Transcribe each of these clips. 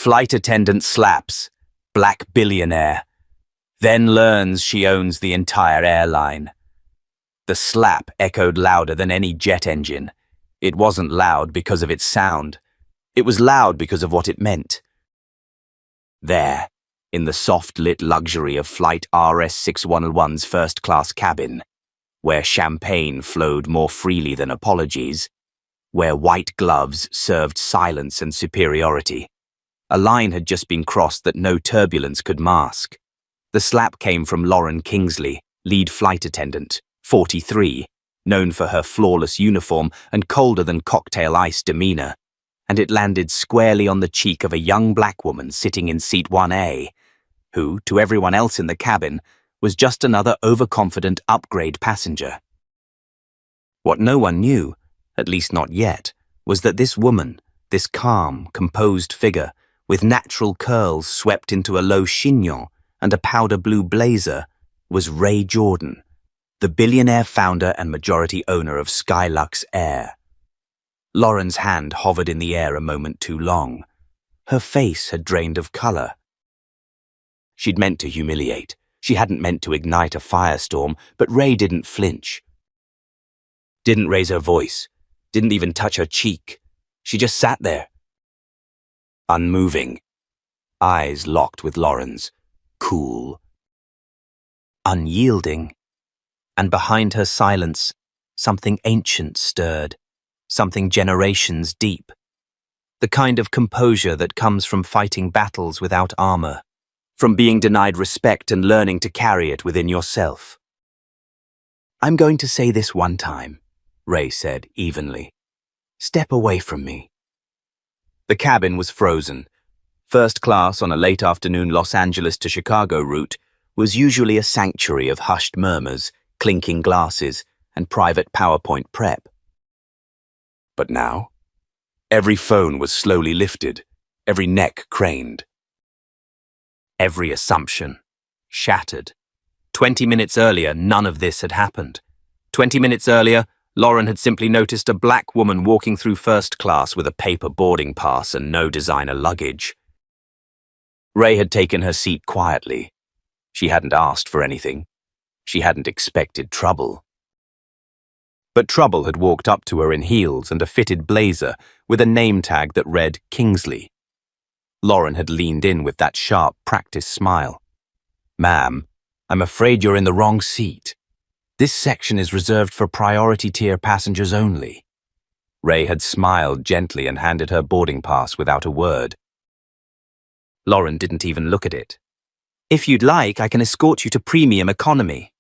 Flight attendant slaps. Black billionaire. Then learns she owns the entire airline. The slap echoed louder than any jet engine. It wasn't loud because of its sound. It was loud because of what it meant. There, in the soft-lit luxury of Flight RS-611's first-class cabin, where champagne flowed more freely than apologies, where white gloves served silence and superiority, a line had just been crossed that no turbulence could mask. The slap came from Lauren Kingsley, lead flight attendant, 43, known for her flawless uniform and colder-than-cocktail ice demeanor, and it landed squarely on the cheek of a young black woman sitting in seat 1A, who, to everyone else in the cabin, was just another overconfident upgrade passenger. What no one knew, at least not yet, was that this woman, this calm, composed figure, with natural curls swept into a low chignon and a powder blue blazer, was Ray Jordan, the billionaire founder and majority owner of Skylux Air. Lauren's hand hovered in the air a moment too long. Her face had drained of color. She'd meant to humiliate. She hadn't meant to ignite a firestorm, but Ray didn't flinch. Didn't raise her voice. Didn't even touch her cheek. She just sat there. Unmoving. Eyes locked with Lauren's. Cool. Unyielding. And behind her silence, something ancient stirred. Something generations deep. The kind of composure that comes from fighting battles without armor. From being denied respect and learning to carry it within yourself. "I'm going to say this one time," Ray said evenly. "Step away from me." The cabin was frozen. First class on a late afternoon Los Angeles to Chicago route was usually a sanctuary of hushed murmurs, clinking glasses, and private PowerPoint prep. But now, every phone was slowly lifted, every neck craned. Every assumption shattered. 20 minutes earlier, none of this had happened. 20 minutes earlier, Lauren had simply noticed a black woman walking through first class with a paper boarding pass and no designer luggage. Ray had taken her seat quietly. She hadn't asked for anything. She hadn't expected trouble. But trouble had walked up to her in heels and a fitted blazer with a name tag that read Kingsley. Lauren had leaned in with that sharp, practiced smile. "Ma'am, I'm afraid you're in the wrong seat. This section is reserved for priority tier passengers only." Ray had smiled gently and handed her boarding pass without a word. Lauren didn't even look at it. "If you'd like, I can escort you to premium economy."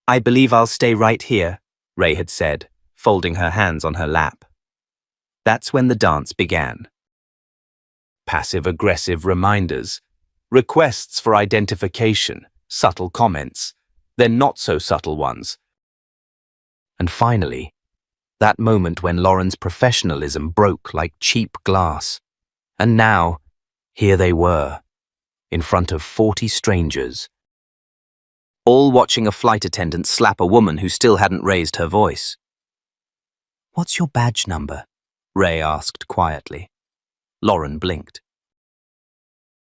"I believe I'll stay right here," Ray had said, folding her hands on her lap. That's when the dance began. Passive-aggressive reminders, requests for identification, subtle comments, then not-so-subtle ones. And finally, that moment when Lauren's professionalism broke like cheap glass. And now, here they were, in front of 40 strangers, all watching a flight attendant slap a woman who still hadn't raised her voice. "What's your badge number?" Ray asked quietly. Lauren blinked.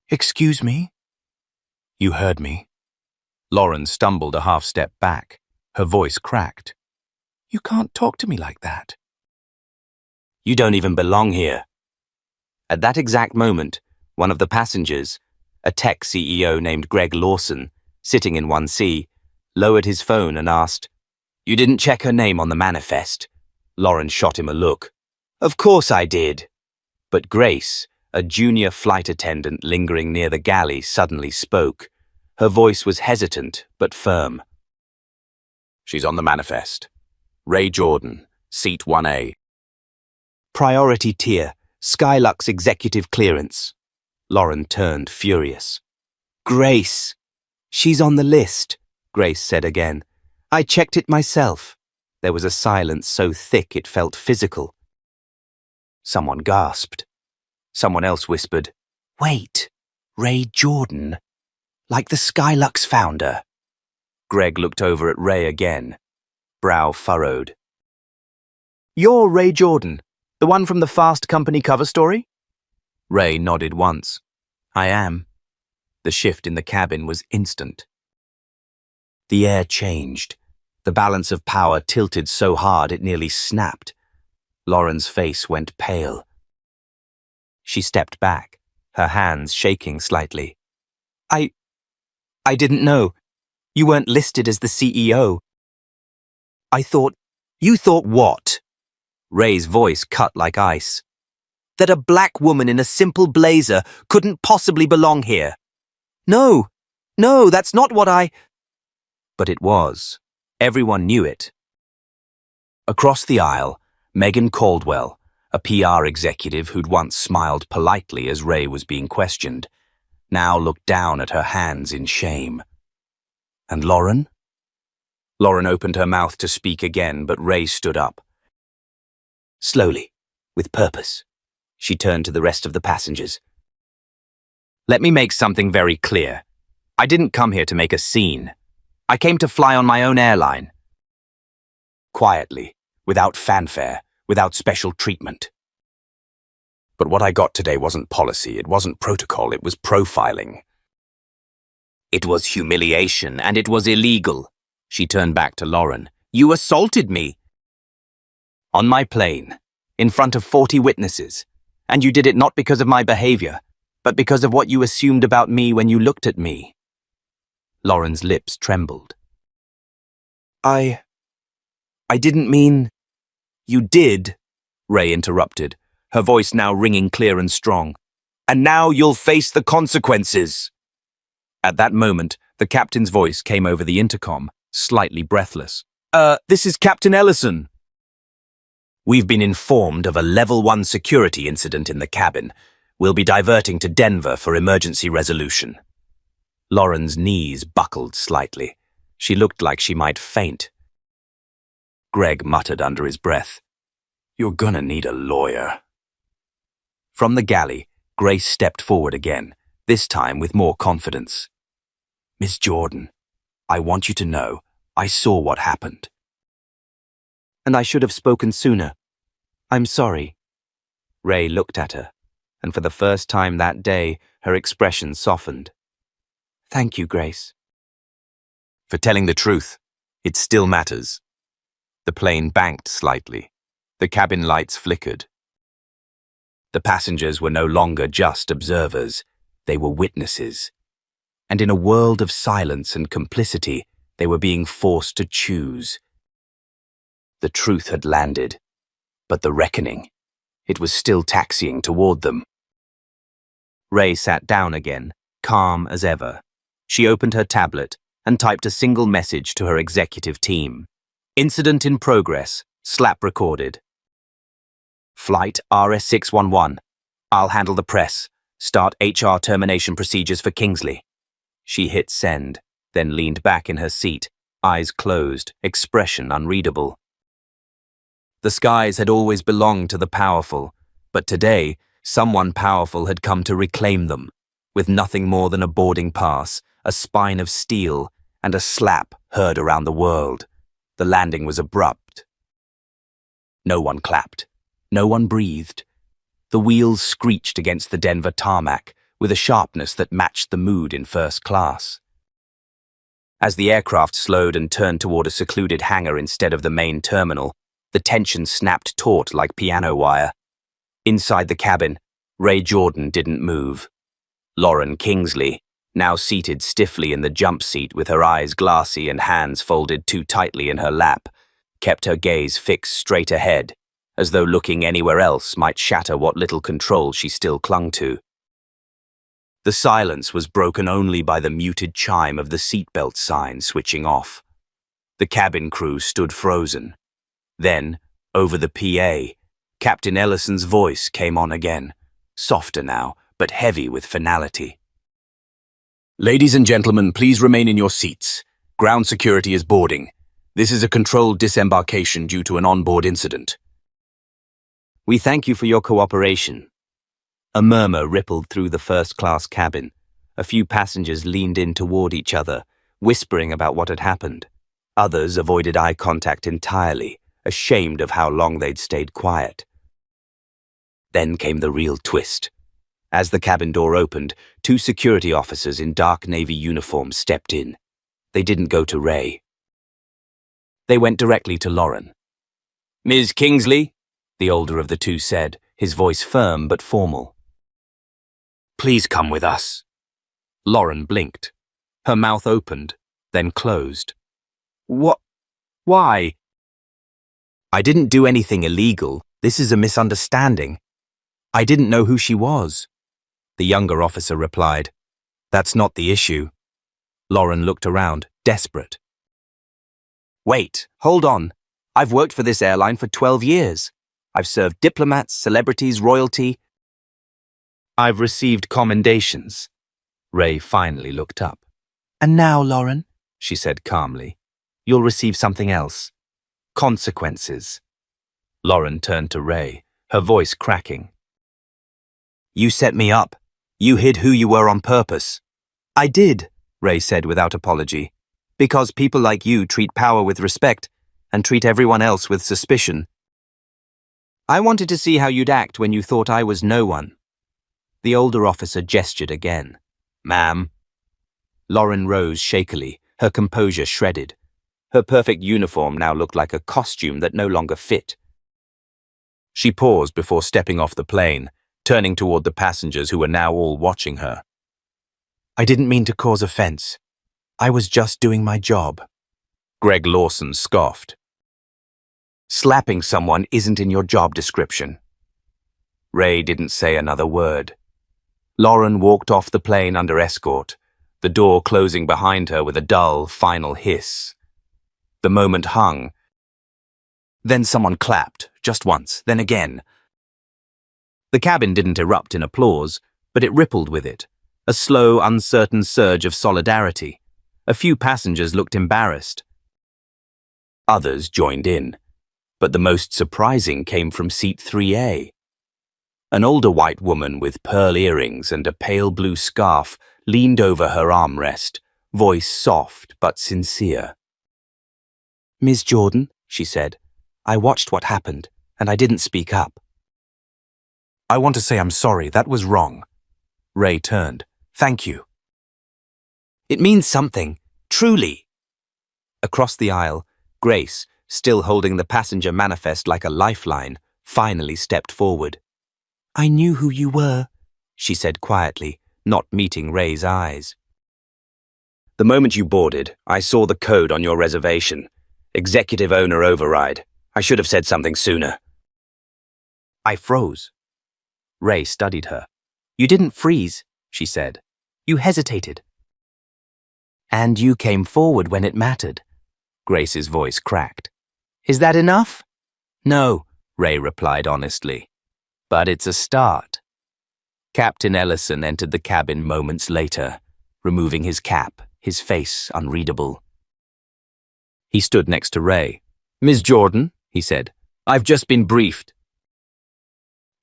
"Excuse me?" "You heard me." Lauren stumbled a half-step back. Her voice cracked. "You can't talk to me like that." "You don't even belong here." At that exact moment, one of the passengers, a tech CEO named Greg Lawson, sitting in 1C, lowered his phone and asked, "You didn't check her name on the manifest?" Lauren shot him a look. "Of course I did." But Grace, a junior flight attendant lingering near the galley, suddenly spoke. Her voice was hesitant but firm. "She's on the manifest. Ray Jordan, seat 1A. Priority tier, Skylux executive clearance." Lauren turned furious. "Grace, she's on the list," Grace said again. "I checked it myself." There was a silence so thick it felt physical. Someone gasped. Someone else whispered, "Wait, Ray Jordan? Like the Skylux founder?" Greg looked over at Ray again, brow furrowed. "You're Ray Jordan, the one from the Fast Company cover story?" Ray nodded once. I am. The shift in the cabin was instant. The air changed. The balance of power tilted so hard it nearly snapped. Lauren's face went pale. She stepped back, her hands shaking slightly. I didn't know. You weren't listed as the CEO. You thought what? Ray's voice cut like ice. That a black woman in a simple blazer couldn't possibly belong here. No, that's not what But it was. Everyone knew it. Across the aisle, Megan Caldwell, a PR executive who'd once smiled politely as Ray was being questioned, now looked down at her hands in shame. And Lauren? Lauren opened her mouth to speak again, but Ray stood up. Slowly, with purpose, she turned to the rest of the passengers. Let me make something very clear. I didn't come here to make a scene. I came to fly on my own airline. Quietly, without fanfare, without special treatment. But what I got today wasn't policy, it wasn't protocol, it was profiling. It was humiliation, and it was illegal. She turned back to Lauren. You assaulted me. On my plane, in front of 40 witnesses. And you did it not because of my behavior, but because of what you assumed about me when you looked at me. Lauren's lips trembled. I didn't mean... You did, Ray interrupted, her voice now ringing clear and strong. And now you'll face the consequences. At that moment, the captain's voice came over the intercom, slightly breathless. This is Captain Ellison. We've been informed of a Level 1 security incident in the cabin. We'll be diverting to Denver for emergency resolution. Lauren's knees buckled slightly. She looked like she might faint. Greg muttered under his breath, You're gonna need a lawyer. From the galley, Grace stepped forward again, this time with more confidence. Miss Jordan, I want you to know I saw what happened. And I should have spoken sooner. I'm sorry. Ray looked at her, and for the first time that day, her expression softened. Thank you, Grace. For telling the truth, it still matters. The plane banked slightly. The cabin lights flickered. The passengers were no longer just observers, they were witnesses. And in a world of silence and complicity, they were being forced to choose. The truth had landed, but the reckoning, it was still taxiing toward them. Ray sat down again, calm as ever. She opened her tablet and typed a single message to her executive team. Incident in progress, slap recorded. Flight RS611. I'll handle the press. Start HR termination procedures for Kingsley. She hit send, then leaned back in her seat, eyes closed, expression unreadable. The skies had always belonged to the powerful, but today, someone powerful had come to reclaim them, with nothing more than a boarding pass, a spine of steel, and a slap heard around the world. The landing was abrupt. No one clapped. No one breathed. The wheels screeched against the Denver tarmac with a sharpness that matched the mood in first class. As the aircraft slowed and turned toward a secluded hangar instead of the main terminal, the tension snapped taut like piano wire. Inside the cabin, Ray Jordan didn't move. Lauren Kingsley, now seated stiffly in the jump seat with her eyes glassy and hands folded too tightly in her lap, kept her gaze fixed straight ahead, as though looking anywhere else might shatter what little control she still clung to. The silence was broken only by the muted chime of the seatbelt sign switching off. The cabin crew stood frozen. Then, over the PA, Captain Ellison's voice came on again, softer now, but heavy with finality. Ladies and gentlemen, please remain in your seats. Ground security is boarding. This is a controlled disembarkation due to an onboard incident. We thank you for your cooperation. A murmur rippled through the first-class cabin. A few passengers leaned in toward each other, whispering about what had happened. Others avoided eye contact entirely, ashamed of how long they'd stayed quiet. Then came the real twist. As the cabin door opened, two security officers in dark navy uniforms stepped in. They didn't go to Ray. They went directly to Lauren. "Ms. Kingsley," the older of the two said, his voice firm but formal. "Please come with us." Lauren blinked. Her mouth opened, then closed. "What? Why?" "I didn't do anything illegal. This is a misunderstanding. I didn't know who she was," the younger officer replied. "That's not the issue." Lauren looked around, desperate. "Wait, hold on. I've worked for this airline for 12 years. I've served diplomats, celebrities, royalty. I've received commendations." Ray finally looked up. "And now, Lauren," she said calmly, "you'll receive something else. Consequences." Lauren turned to Ray, her voice cracking. "You set me up. You hid who you were on purpose." "I did," Ray said without apology, "because people like you treat power with respect and treat everyone else with suspicion. I wanted to see how you'd act when you thought I was no one." The older officer gestured again. "Ma'am." Lauren rose shakily, her composure shredded. Her perfect uniform now looked like a costume that no longer fit. She paused before stepping off the plane, turning toward the passengers who were now all watching her. "I didn't mean to cause offense. I was just doing my job." Greg Lawson scoffed. "Slapping someone isn't in your job description." Ray didn't say another word. Lauren walked off the plane under escort, the door closing behind her with a dull, final hiss. The moment hung. Then someone clapped, just once, then again. The cabin didn't erupt in applause, but it rippled with it, a slow, uncertain surge of solidarity. A few passengers looked embarrassed. Others joined in, but the most surprising came from seat 3A. An older white woman with pearl earrings and a pale blue scarf leaned over her armrest, voice soft but sincere. "Ms. Jordan," she said, "I watched what happened, and I didn't speak up." "I want to say I'm sorry, that was wrong." Ray turned. "Thank you." "It means something, truly." Across the aisle, Grace, still holding the passenger manifest like a lifeline, finally stepped forward. "I knew who you were," she said quietly, not meeting Ray's eyes. "The moment you boarded, I saw the code on your reservation. Executive owner override. I should have said something sooner." I froze. Ray studied her. "You didn't freeze," she said. "You hesitated." "And you came forward when it mattered." Grace's voice cracked. "Is that enough?" "No," Ray replied honestly. "But it's a start." Captain Ellison entered the cabin moments later, removing his cap, his face unreadable. He stood next to Ray. "Ms. Jordan," he said, "I've just been briefed."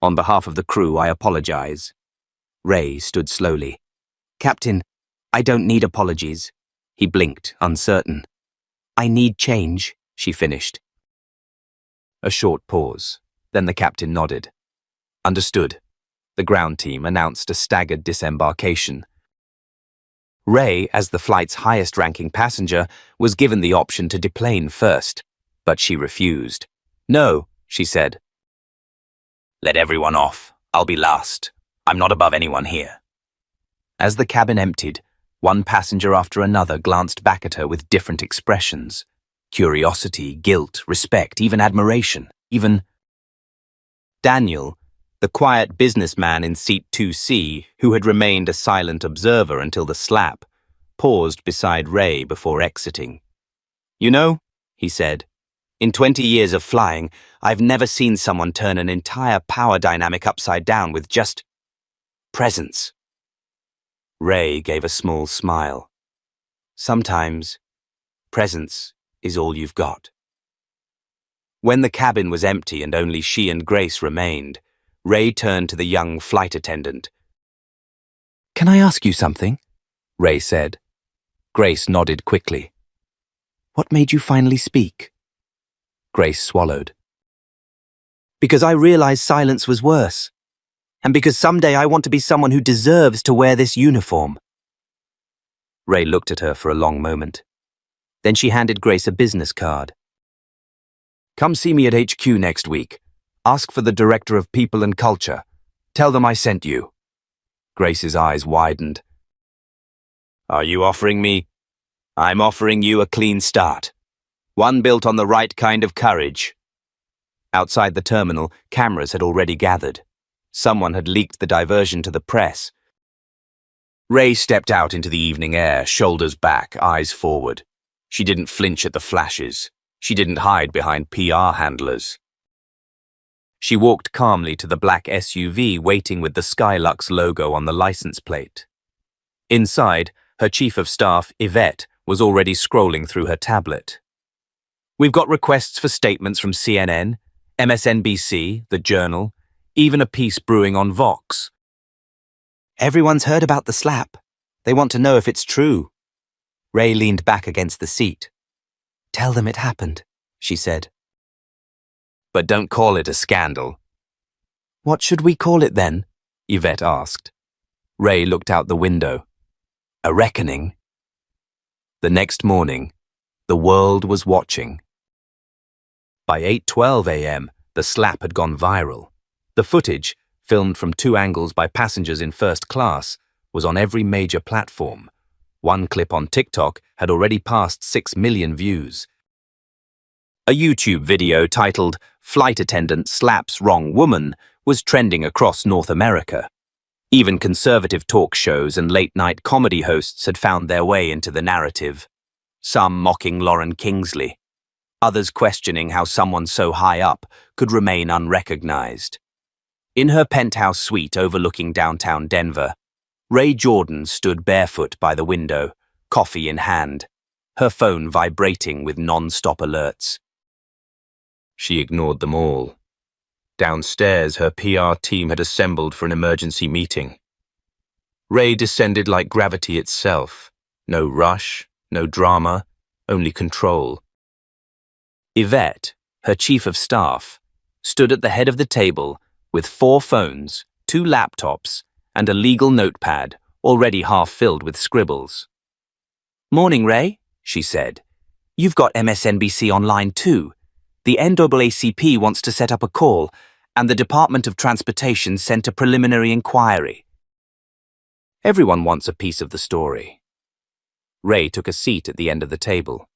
"On behalf of the crew, I apologize." Ray stood slowly. "Captain, I don't need apologies." He blinked, uncertain. "I need change," she finished. A short pause. Then the captain nodded. "Understood." The ground team announced a staggered disembarkation. Ray, as the flight's highest-ranking passenger, was given the option to deplane first, but she refused. "No," she said. "Let everyone off. I'll be last. I'm not above anyone here." As the cabin emptied, one passenger after another glanced back at her with different expressions. Curiosity, guilt, respect, even admiration, even Daniel, the quiet businessman in seat 2C, who had remained a silent observer until the slap, paused beside Ray before exiting. "You know," he said, "in 20 years of flying, I've never seen someone turn an entire power dynamic upside down with just presence." Ray gave a small smile. "Sometimes, presence is all you've got." When the cabin was empty and only she and Grace remained, Ray turned to the young flight attendant. "Can I ask you something?" Ray said. Grace nodded quickly. "What made you finally speak?" Grace swallowed. "Because I realized silence was worse. And because someday I want to be someone who deserves to wear this uniform. Ray looked at her for a long moment. Then she handed Grace a business card. Come see me at HQ next week. Ask for the Director of People and Culture. Tell them I sent you. Grace's eyes widened. Are you offering me? I'm offering you a clean start. One built on the right kind of courage. Outside the terminal, cameras had already gathered. Someone had leaked the diversion to the press. Ray stepped out into the evening air, shoulders back, eyes forward. She didn't flinch at the flashes. She didn't hide behind PR handlers. She walked calmly to the black SUV waiting with the Skylux logo on the license plate. Inside, her chief of staff, Yvette, was already scrolling through her tablet. We've got requests for statements from CNN, MSNBC, The Journal, even a piece brewing on Vox. Everyone's heard about the slap. They want to know if it's true. Ray leaned back against the seat. Tell them it happened, she said. But don't call it a scandal. What should we call it then? Yvette asked. Ray looked out the window. A reckoning. The next morning, the world was watching. By 8:12 a.m., the slap had gone viral. The footage, filmed from 2 angles by passengers in first class, was on every major platform. One clip on TikTok had already passed 6 million views. A YouTube video titled "Flight Attendant Slaps Wrong Woman" was trending across North America. Even conservative talk shows and late-night comedy hosts had found their way into the narrative. Some mocking Lauren Kingsley, others questioning how someone so high up could remain unrecognized. In her penthouse suite overlooking downtown Denver, Ray Jordan stood barefoot by the window, coffee in hand, her phone vibrating with non-stop alerts. She ignored them all. Downstairs, her PR team had assembled for an emergency meeting. Ray descended like gravity itself. No rush, no drama, only control. Yvette, her chief of staff, stood at the head of the table with 4 phones, 2 laptops, and a legal notepad already half filled with scribbles. Morning, Ray, she said. You've got MSNBC online too. The NAACP wants to set up a call, and the Department of Transportation sent a preliminary inquiry. Everyone wants a piece of the story. Ray took a seat at the end of the table.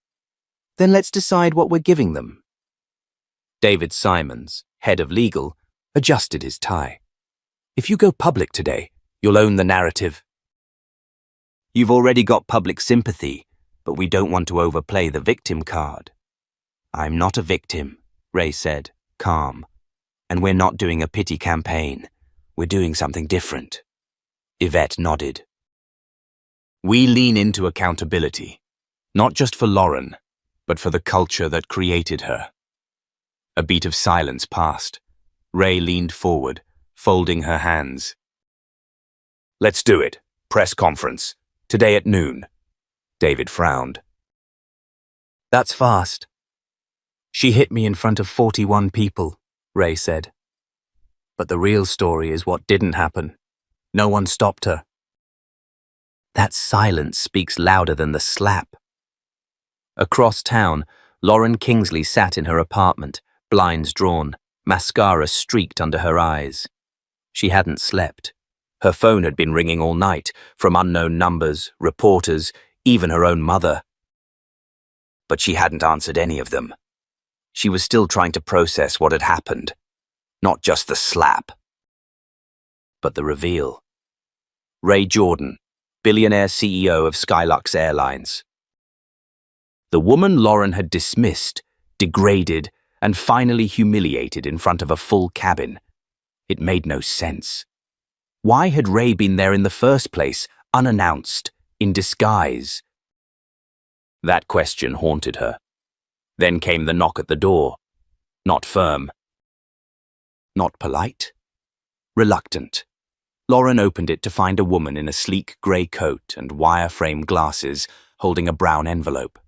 Then let's decide what we're giving them. David Simons, head of legal, adjusted his tie. If you go public today, you'll own the narrative. You've already got public sympathy, but we don't want to overplay the victim card. I'm not a victim, Ray said, calm. And we're not doing a pity campaign. We're doing something different. Yvette nodded. We lean into accountability, not just for Lauren, but for the culture that created her. A beat of silence passed. Ray leaned forward, folding her hands. Let's do it. Press conference. Today at noon. David frowned. That's fast. She hit me in front of 41 people, Ray said. But the real story is what didn't happen. No one stopped her. That silence speaks louder than the slap. Across town, Lauren Kingsley sat in her apartment, blinds drawn, mascara streaked under her eyes. She hadn't slept. Her phone had been ringing all night, from unknown numbers, reporters, even her own mother. But she hadn't answered any of them. She was still trying to process what had happened. Not just the slap, but the reveal. Ray Jordan, billionaire CEO of Skylux Airlines. The woman Lauren had dismissed, degraded, and finally humiliated in front of a full cabin. It made no sense. Why had Ray been there in the first place, unannounced, in disguise? That question haunted her. Then came the knock at the door. Not firm. Not polite. Reluctant. Lauren opened it to find a woman in a sleek grey coat and wire-frame glasses holding a brown envelope.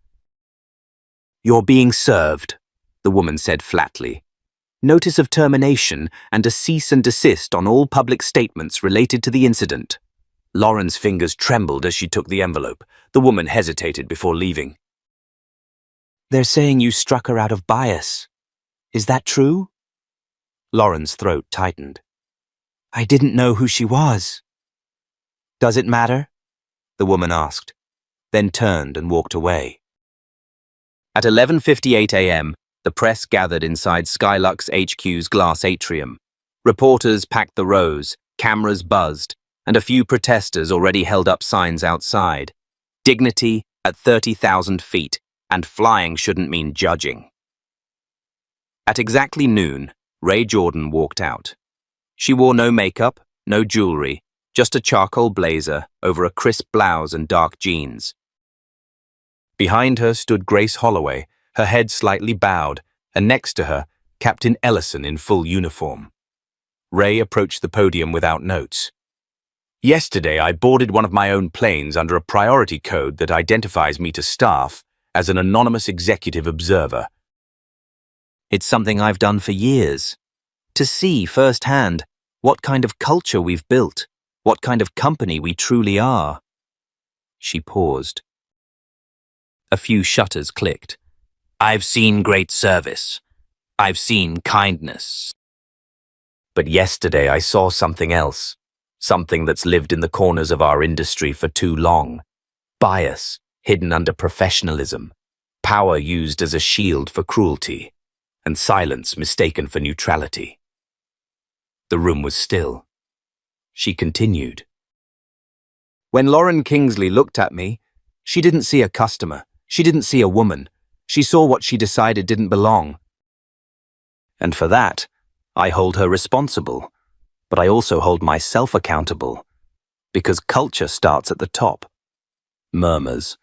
You're being served, the woman said flatly. notice of termination and a cease and desist on all public statements related to the incident. Lauren's fingers trembled as she took the envelope. The woman hesitated before leaving. They're saying you struck her out of bias. Is that true? Lauren's throat tightened. I didn't know who she was. Does it matter? The woman asked, then turned and walked away. At 11:58 a.m., the press gathered inside Skylux HQ's glass atrium. Reporters packed the rows, cameras buzzed, and a few protesters already held up signs outside. Dignity at 30,000 feet, and flying shouldn't mean judging. At exactly noon, Ray Jordan walked out. She wore no makeup, no jewelry, just a charcoal blazer over a crisp blouse and dark jeans. Behind her stood Grace Holloway, her head slightly bowed, and next to her, Captain Ellison in full uniform. Ray approached the podium without notes. Yesterday, I boarded one of my own planes under a priority code that identifies me to staff as an anonymous executive observer. It's something I've done for years. To see firsthand what kind of culture we've built, what kind of company we truly are. She paused. A few shutters clicked. I've seen great service. I've seen kindness. But yesterday I saw something else. Something that's lived in the corners of our industry for too long. Bias, hidden under professionalism. Power used as a shield for cruelty. And silence mistaken for neutrality. The room was still. She continued. When Lauren Kingsley looked at me, she didn't see a customer. She didn't see a woman. She saw what she decided didn't belong. And for that, I hold her responsible. But I also hold myself accountable. Because culture starts at the top. Murmurs.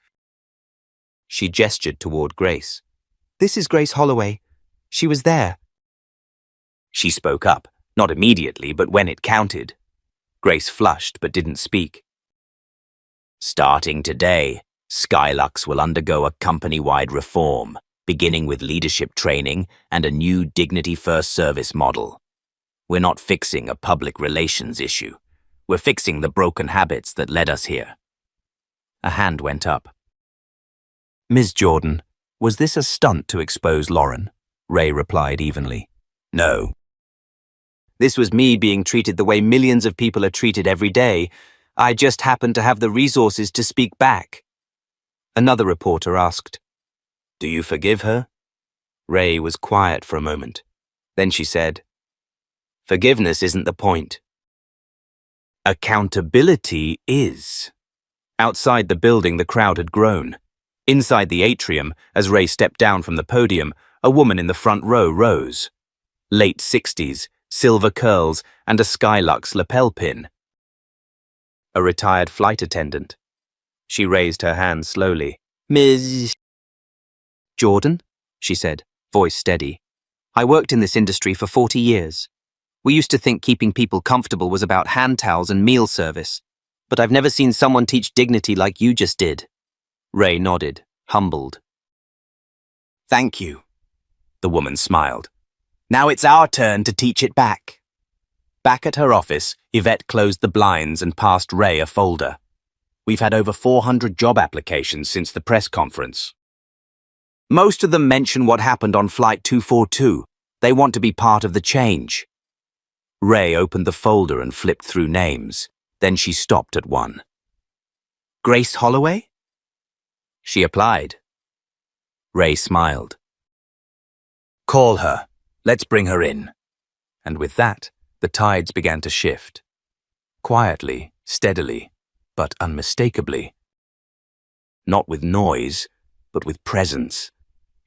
She gestured toward Grace. This is Grace Holloway. She was there. She spoke up, not immediately, but when it counted. Grace flushed but didn't speak. Starting today, Skylux will undergo a company-wide reform, beginning with leadership training and a new dignity-first service model. We're not fixing a public relations issue. We're fixing the broken habits that led us here. A hand went up. Ms. Jordan, was this a stunt to expose Lauren? Ray replied evenly. No. This was me being treated the way millions of people are treated every day. I just happened to have the resources to speak back. Another reporter asked, Do you forgive her? Ray was quiet for a moment. Then she said, Forgiveness isn't the point. Accountability is. Outside the building, the crowd had grown. Inside the atrium, as Ray stepped down from the podium, a woman in the front row rose. Late 60s, silver curls, and a Skylux lapel pin. A retired flight attendant. She raised her hand slowly. Ms. Jordan, she said, voice steady. I worked in this industry for 40 years. We used to think keeping people comfortable was about hand towels and meal service, but I've never seen someone teach dignity like you just did. Ray nodded, humbled. Thank you. The woman smiled. Now it's our turn to teach it back. Back at her office, Yvette closed the blinds and passed Ray a folder. We've had over 400 job applications since the press conference. Most of them mention what happened on Flight 242. They want to be part of the change. Ray opened the folder and flipped through names. Then she stopped at one. Grace Holloway? She applied. Ray smiled. Call her. Let's bring her in. And with that, the tides began to shift. Quietly, steadily, but unmistakably. Not with noise, but with presence.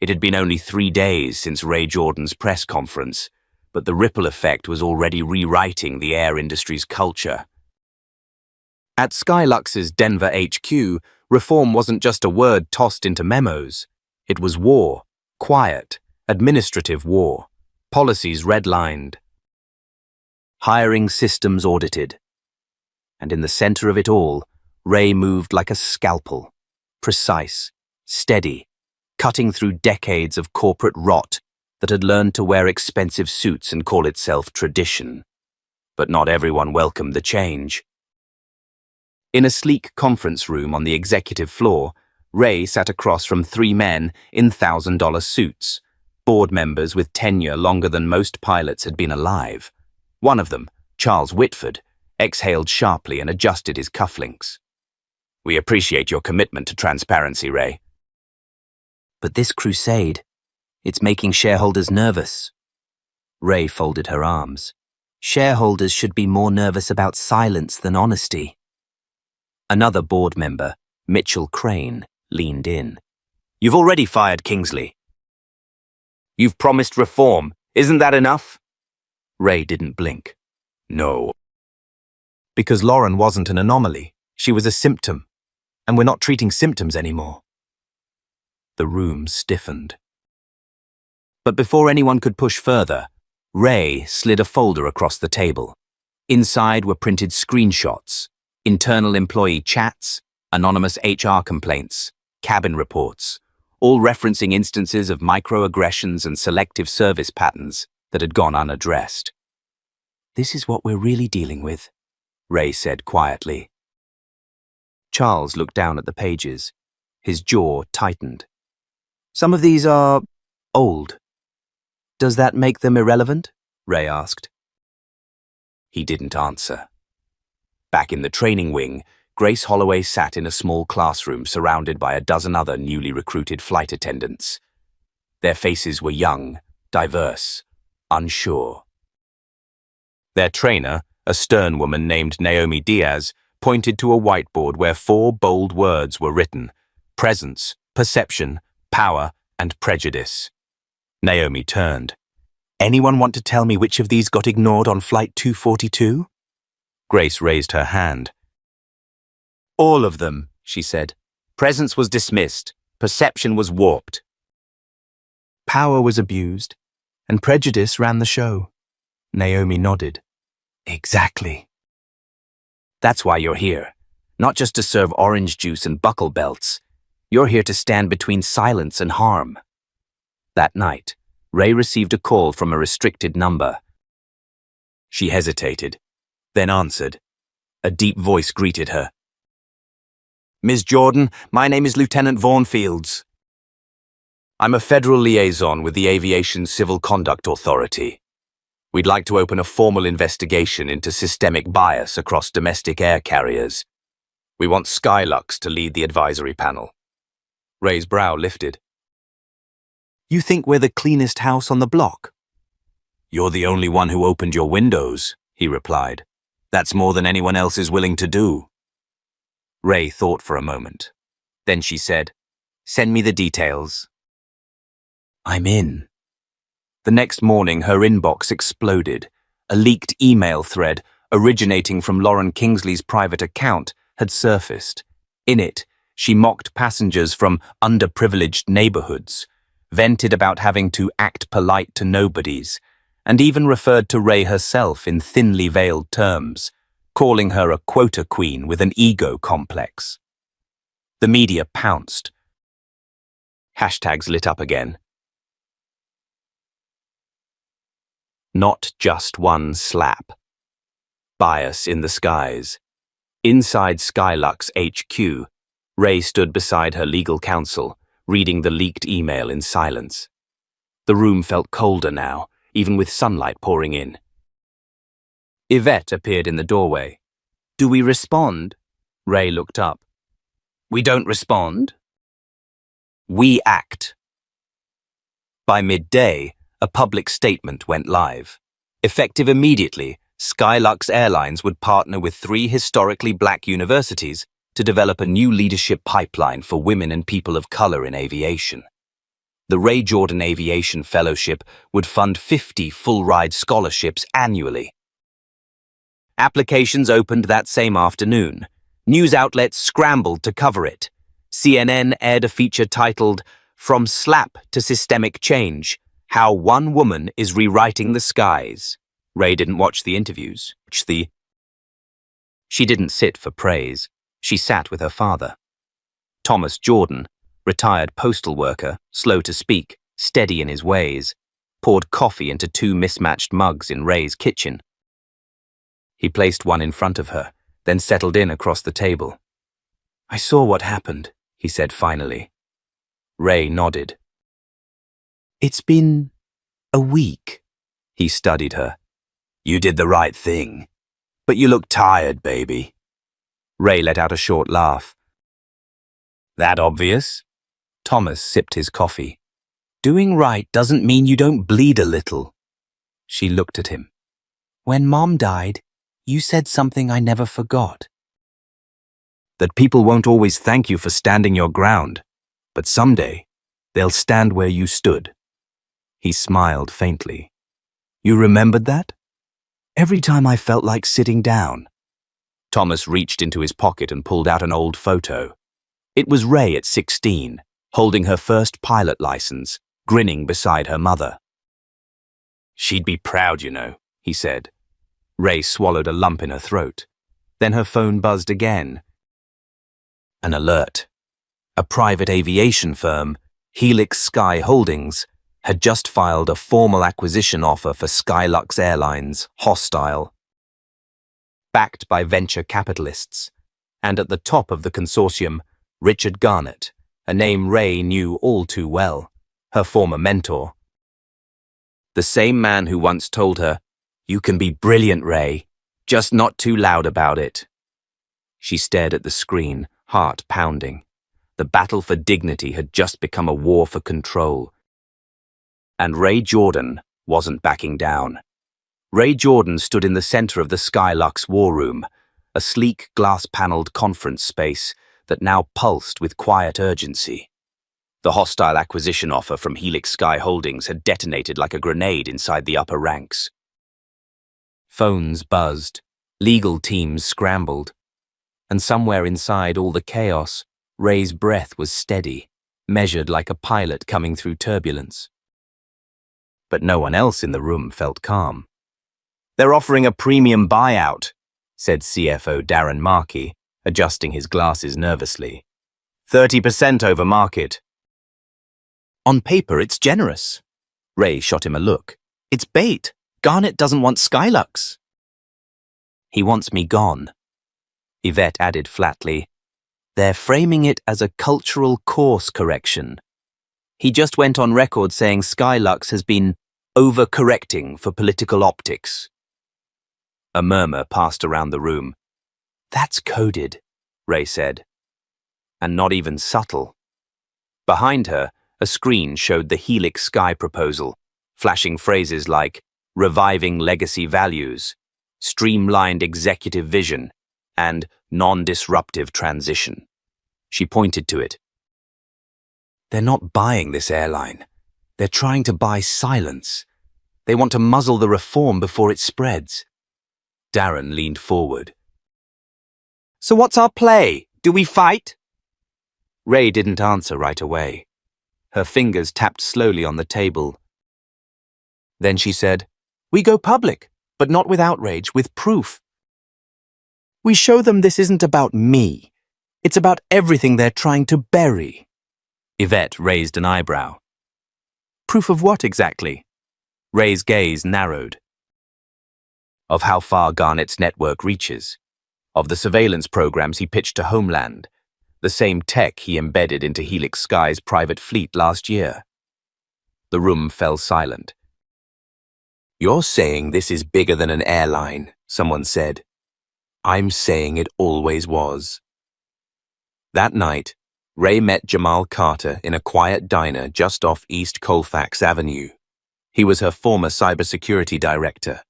It had been only 3 days since Ray Jordan's press conference, but the ripple effect was already rewriting the air industry's culture. At Skylux's Denver HQ, reform wasn't just a word tossed into memos. It was war, quiet, administrative war, policies redlined, hiring systems audited. And in the center of it all, Ray moved like a scalpel, precise, steady, cutting through decades of corporate rot that had learned to wear expensive suits and call itself tradition. But not everyone welcomed the change. In a sleek conference room on the executive floor, Ray sat across from three men in $1,000 suits, board members with tenure longer than most pilots had been alive. One of them, Charles Whitford, exhaled sharply and adjusted his cufflinks. "We appreciate your commitment to transparency, Ray. But this crusade, it's making shareholders nervous." Ray folded her arms. "Shareholders should be more nervous about silence than honesty." Another board member, Mitchell Crane, leaned in. "You've already fired Kingsley. You've promised reform. Isn't that enough?" Ray didn't blink. "No." "Because Lauren wasn't an anomaly. She was a symptom. And we're not treating symptoms anymore." The room stiffened. But before anyone could push further, Ray slid a folder across the table. Inside were printed screenshots, internal employee chats, anonymous HR complaints, cabin reports, all referencing instances of microaggressions and selective service patterns that had gone unaddressed. "This is what we're really dealing with," Ray said quietly. Charles looked down at the pages. His jaw tightened. "Some of these are old. Does that make them irrelevant?" Ray asked. He didn't answer. Back in the training wing, Grace Holloway sat in a small classroom surrounded by a dozen other newly recruited flight attendants. Their faces were young, diverse, unsure. Their trainer, a stern woman named Naomi Diaz, pointed to a whiteboard where 4 bold words were written: presence, perception, power, and prejudice. Naomi turned. "Anyone want to tell me which of these got ignored on Flight 242? Grace raised her hand. "All of them," she said. "Presence was dismissed. Perception was warped. Power was abused, and prejudice ran the show." Naomi nodded. "Exactly. That's why you're here. Not just to serve orange juice and buckle belts. You're here to stand between silence and harm." That night, Ray received a call from a restricted number. She hesitated, then answered. A deep voice greeted her. "Ms. Jordan, my name is Lieutenant Vaughn Fields. I'm a federal liaison with the Aviation Civil Conduct Authority. We'd like to open a formal investigation into systemic bias across domestic air carriers. We want Skylux to lead the advisory panel." Ray's brow lifted. "You think we're the cleanest house on the block?" "You're the only one who opened your windows," he replied. "That's more than anyone else is willing to do." Ray thought for a moment. Then she said, "Send me the details." "I'm in." The next morning, her inbox exploded. A leaked email thread, originating from Lauren Kingsley's private account, had surfaced. In it, she mocked passengers from underprivileged neighborhoods, vented about having to act polite to nobodies, and even referred to Ray herself in thinly veiled terms, calling her a quota queen with an ego complex. The media pounced. Hashtags lit up again. Not just one slap. Bias in the skies. Inside Skylux HQ, Ray stood beside her legal counsel, reading the leaked email in silence. The room felt colder now, even with sunlight pouring in. Yvette appeared in the doorway. "Do we respond?" Ray looked up. "We don't respond. We act." By midday, a public statement went live. Effective immediately, Skylux Airlines would partner with 3 historically black universities to develop a new leadership pipeline for women and people of color in aviation. The Ray Jordan Aviation Fellowship would fund 50 full-ride scholarships annually. Applications opened that same afternoon. News outlets scrambled to cover it. CNN aired a feature titled, "From Slap to Systemic Change, How One Woman is Rewriting the Skies." Ray didn't watch the interviews. She didn't sit for praise. She sat with her father. Thomas Jordan, retired postal worker, slow to speak, steady in his ways, poured coffee into two mismatched mugs in Ray's kitchen. He placed one in front of her, then settled in across the table. "I saw what happened," he said finally. Ray nodded. "It's been a week." He studied her. "You did the right thing. But you look tired, baby." Ray let out a short laugh. "That obvious?" Thomas sipped his coffee. "Doing right doesn't mean you don't bleed a little." She looked at him. "When Mom died, you said something I never forgot. That people won't always thank you for standing your ground, but someday they'll stand where you stood." He smiled faintly. "You remembered that? Every time I felt like sitting down." Thomas reached into his pocket and pulled out an old photo. It was Ray at 16, holding her first pilot license, grinning beside her mother. "She'd be proud, you know," he said. Ray swallowed a lump in her throat. Then her phone buzzed again. An alert. A private aviation firm, Helix Sky Holdings, had just filed a formal acquisition offer for Skylux Airlines, hostile. Backed by venture capitalists, and at the top of the consortium, Richard Garnett, a name Ray knew all too well, her former mentor. The same man who once told her, "You can be brilliant, Ray, just not too loud about it." She stared at the screen, heart pounding. The battle for dignity had just become a war for control. And Ray Jordan wasn't backing down. Ray Jordan stood in the center of the Skylux war room, a sleek glass-paneled conference space that now pulsed with quiet urgency. The hostile acquisition offer from Helix Sky Holdings had detonated like a grenade inside the upper ranks. Phones buzzed, legal teams scrambled, and somewhere inside all the chaos, Ray's breath was steady, measured like a pilot coming through turbulence. But no one else in the room felt calm. "They're offering a premium buyout," said CFO Darren Markey, adjusting his glasses nervously. 30% over market." "On paper, it's generous." Ray shot him a look. "It's bait. Garnett doesn't want Skylux." "He wants me gone," Yvette added flatly. "They're framing it as a cultural course correction. He just went on record saying Skylux has been overcorrecting for political optics." A murmur passed around the room. "That's coded," Ray said. "And not even subtle." Behind her, a screen showed the Helix Sky proposal, flashing phrases like reviving legacy values, streamlined executive vision, and non-disruptive transition. She pointed to it. "They're not buying this airline. They're trying to buy silence. They want to muzzle the reform before it spreads." Darren leaned forward. "So what's our play? Do we fight?" Ray didn't answer right away. Her fingers tapped slowly on the table. Then she said, "We go public, but not with outrage, with proof. We show them this isn't about me. It's about everything they're trying to bury." Yvette raised an eyebrow. "Proof of what exactly?" Ray's gaze narrowed. "Of how far Garnett's network reaches. Of the surveillance programs he pitched to Homeland. The same tech he embedded into Helix Sky's private fleet last year." The room fell silent. "You're saying this is bigger than an airline," someone said. "I'm saying it always was." That night, Ray met Jamal Carter in a quiet diner just off East Colfax Avenue. He was her former cybersecurity director,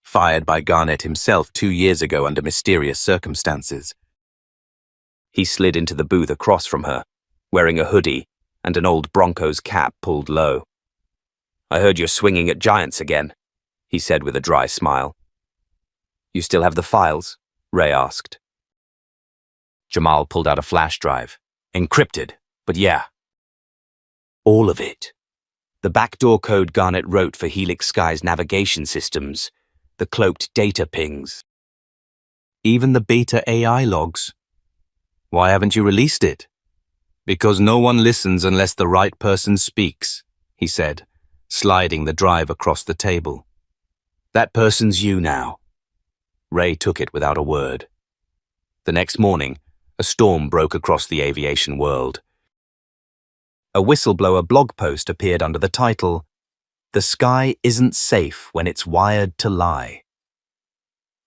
fired by Garnett himself 2 years ago under mysterious circumstances. He slid into the booth across from her, wearing a hoodie and an old Broncos cap pulled low. "I heard you're swinging at giants again," he said with a dry smile. "You still have the files?" Ray asked. Jamal pulled out a flash drive. "Encrypted, but yeah." "All of it." The backdoor code Garnett wrote for Helix Sky's navigation systems, the cloaked data pings. "Even the beta AI logs." "Why haven't you released it?" "Because no one listens unless the right person speaks," he said. sliding the drive across the table. "That person's you now." Ray took it without a word. The next morning, a storm broke across the aviation world. A whistleblower blog post appeared under the title, "The Sky Isn't Safe When It's Wired to Lie."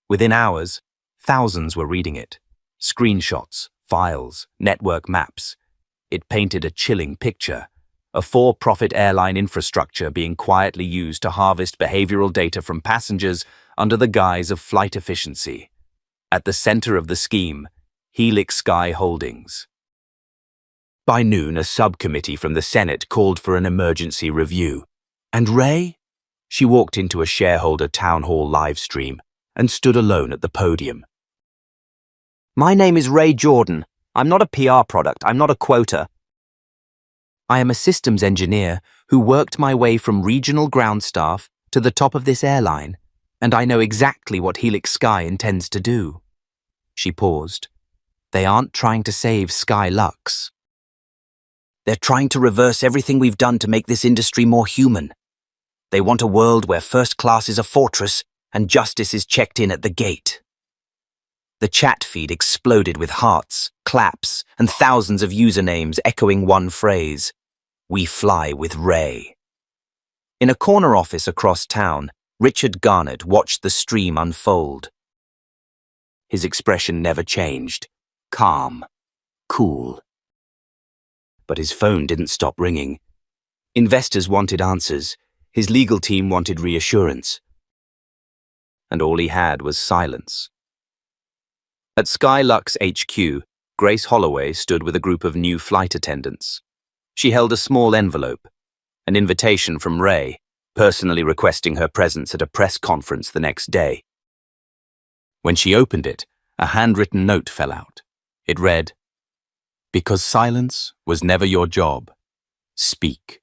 Within hours, thousands were reading it. Screenshots, files, network maps. It painted a chilling picture. A for-profit airline infrastructure being quietly used to harvest behavioral data from passengers under the guise of flight efficiency. At the center of the scheme, Helix Sky Holdings. By noon, a subcommittee from the Senate called for an emergency review. And Ray? She walked into a shareholder town hall live stream and stood alone at the podium. "My name is Ray Jordan. I'm not a PR product. I'm not a quota. I am a systems engineer who worked my way from regional ground staff to the top of this airline, and I know exactly what Helix Sky intends to do." She paused. "They aren't trying to save Sky Lux. They're trying to reverse everything we've done to make this industry more human. They want a world where first class is a fortress and justice is checked in at the gate." The chat feed exploded with hearts, claps, and thousands of usernames echoing one phrase: "We fly with Ray." In a corner office across town, Richard Garnett watched the stream unfold. His expression never changed. Calm. Cool. But his phone didn't stop ringing. Investors wanted answers. His legal team wanted reassurance. And all he had was silence. At Skylux HQ, Grace Holloway stood with a group of new flight attendants. She held a small envelope, an invitation from Ray, personally requesting her presence at a press conference the next day. When she opened it, a handwritten note fell out. It read, "Because silence was never your job, speak."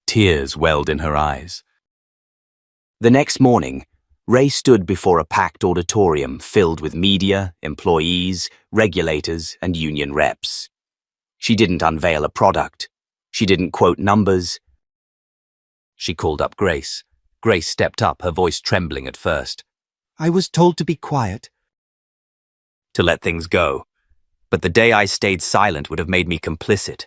Tears welled in her eyes. The next morning, Ray stood before a packed auditorium filled with media, employees, regulators, and union reps. She didn't unveil a product. She didn't quote numbers. She called up Grace. Grace stepped up, her voice trembling at first. "I was told to be quiet. To let things go. But the day I stayed silent would have made me complicit.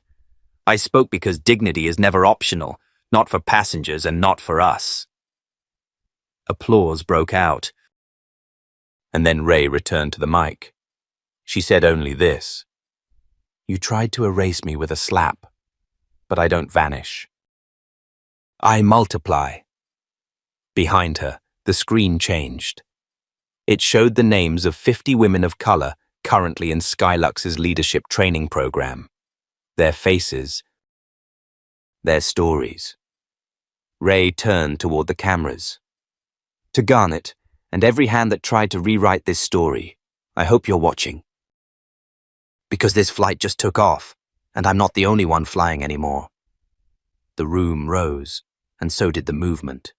I spoke because dignity is never optional, not for passengers and not for us." Applause broke out. And then Ray returned to the mic. She said only this: "You tried to erase me with a slap, but I don't vanish. I multiply." Behind her, the screen changed. It showed the names of 50 women of color currently in Skylux's leadership training program. Their faces, their stories. Ray turned toward the cameras. "To Garnett, and every hand that tried to rewrite this story, I hope you're watching. Because this flight just took off, and I'm not the only one flying anymore." The room rose, and so did the movement.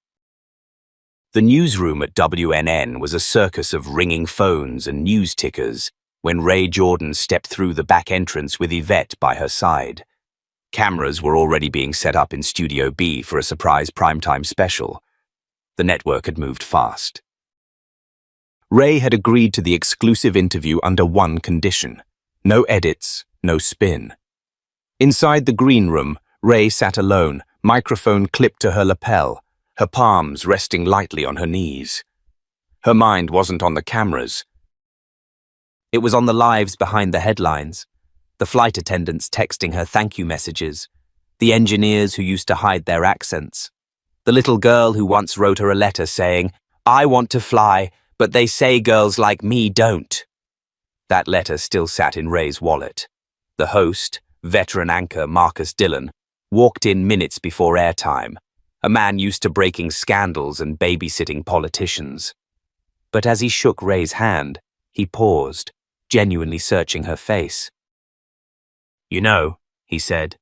The newsroom at WNN was a circus of ringing phones and news tickers when Ray Jordan stepped through the back entrance with Yvette by her side. Cameras were already being set up in Studio B for a surprise primetime special. The network had moved fast. Ray had agreed to the exclusive interview under one condition: no edits, no spin. Inside the green room, Ray sat alone, microphone clipped to her lapel, her palms resting lightly on her knees. Her mind wasn't on the cameras. It was on the lives behind the headlines, the flight attendants texting her thank you messages, the engineers who used to hide their accents, the little girl who once wrote her a letter saying, "I want to fly, but they say girls like me don't." That letter still sat in Ray's wallet. The host, veteran anchor Marcus Dillon, walked in minutes before airtime, a man used to breaking scandals and babysitting politicians. But as he shook Ray's hand, he paused, genuinely searching her face. "You know," he said,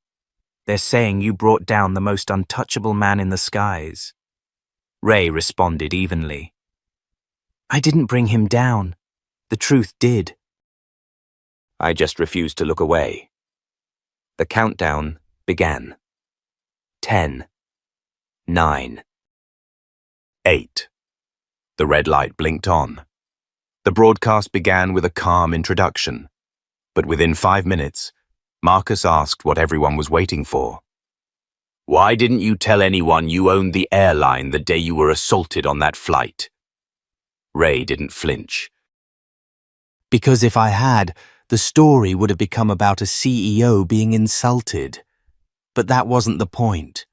"they're saying you brought down the most untouchable man in the skies." Ray responded evenly. "I didn't bring him down. The truth did. I just refused to look away." The countdown began. 10, 9. 8. The red light blinked on. The broadcast began with a calm introduction, but within 5 minutes, Marcus asked what everyone was waiting for. "Why didn't you tell anyone you owned the airline the day you were assaulted on that flight?" Ray didn't flinch. Because if I had, the story would have become about a CEO being insulted. But that wasn't the point.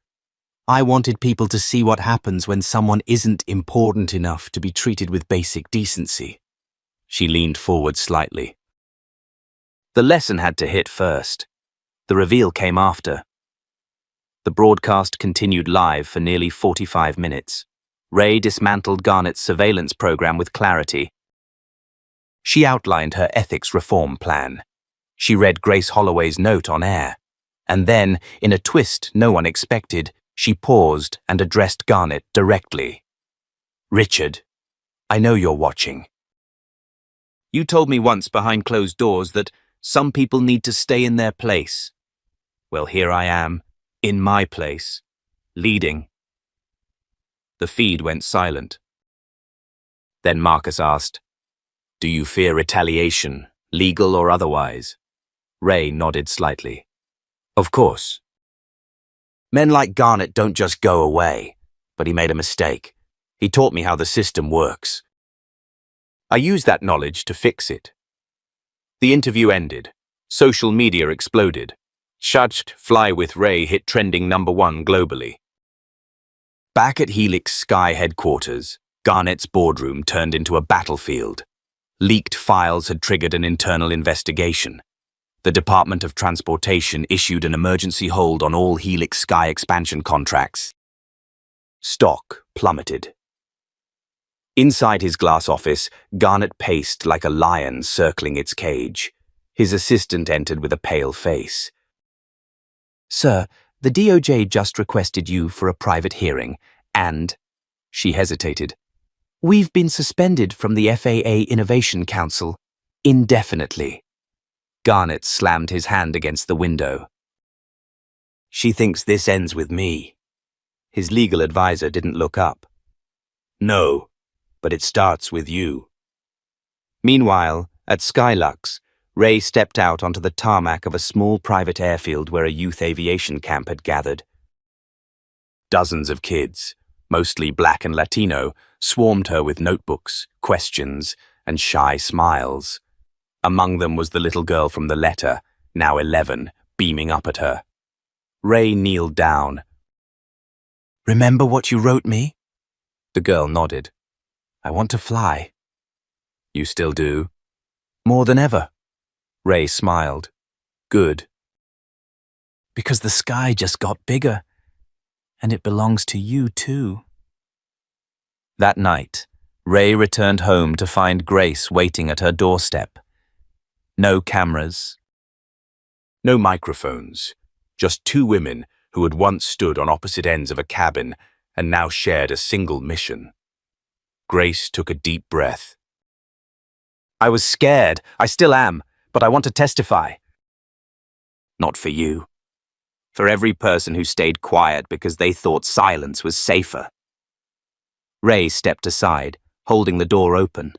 I wanted people to see what happens when someone isn't important enough to be treated with basic decency. She leaned forward slightly. The lesson had to hit first. The reveal came after. The broadcast continued live for nearly 45 minutes. Ray dismantled Garnett's surveillance program with clarity. She outlined her ethics reform plan. She read Grace Holloway's note on air. And then, in a twist no one expected, she paused and addressed Garnett directly. "Richard, I know you're watching. You told me once behind closed doors that some people need to stay in their place. Well, here I am, in my place, leading." The feed went silent. Then Marcus asked, "Do you fear retaliation, legal or otherwise?" Ray nodded slightly. "Of course. Men like Garnett don't just go away, but he made a mistake. He taught me how the system works. I used that knowledge to fix it." The interview ended. Social media exploded. Shajt Fly with Ray hit trending #1 globally. Back at Helix Sky headquarters, Garnett's boardroom turned into a battlefield. Leaked files had triggered an internal investigation. The Department of Transportation issued an emergency hold on all Helix Sky expansion contracts. Stock plummeted. Inside his glass office, Garnett paced like a lion circling its cage. His assistant entered with a pale face. "Sir, the DOJ just requested you for a private hearing, and—" She hesitated. "We've been suspended from the FAA Innovation Council indefinitely." Garnett slammed his hand against the window. "She thinks this ends with me." His legal advisor didn't look up. "No, but it starts with you." Meanwhile, at Skylux, Ray stepped out onto the tarmac of a small private airfield where a youth aviation camp had gathered. Dozens of kids, mostly Black and Latino, swarmed her with notebooks, questions, and shy smiles. Among them was the little girl from the letter, now 11, beaming up at her. Ray kneeled down. "Remember what you wrote me?" The girl nodded. "I want to fly." "You still do?" "More than ever." Ray smiled. "Good." "Because the sky just got bigger, and it belongs to you too." That night, Ray returned home to find Grace waiting at her doorstep. No cameras, no microphones, just two women who had once stood on opposite ends of a cabin and now shared a single mission. Grace took a deep breath. "I was scared. I still am, but I want to testify." "Not for you. For every person who stayed quiet because they thought silence was safer." Ray stepped aside, holding the door open.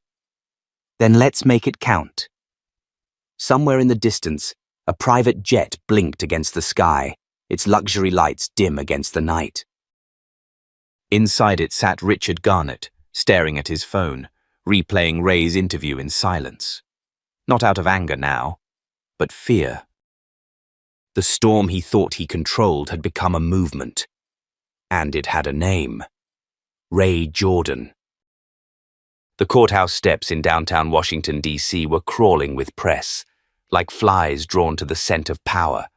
"Then let's make it count." Somewhere in the distance, a private jet blinked against the sky, its luxury lights dim against the night. Inside it sat Richard Garnett, staring at his phone, replaying Ray's interview in silence. Not out of anger now, but fear. The storm he thought he controlled had become a movement. And it had a name. Ray Jordan. The courthouse steps in downtown Washington, D.C. were crawling with press, like flies drawn to the scent of power.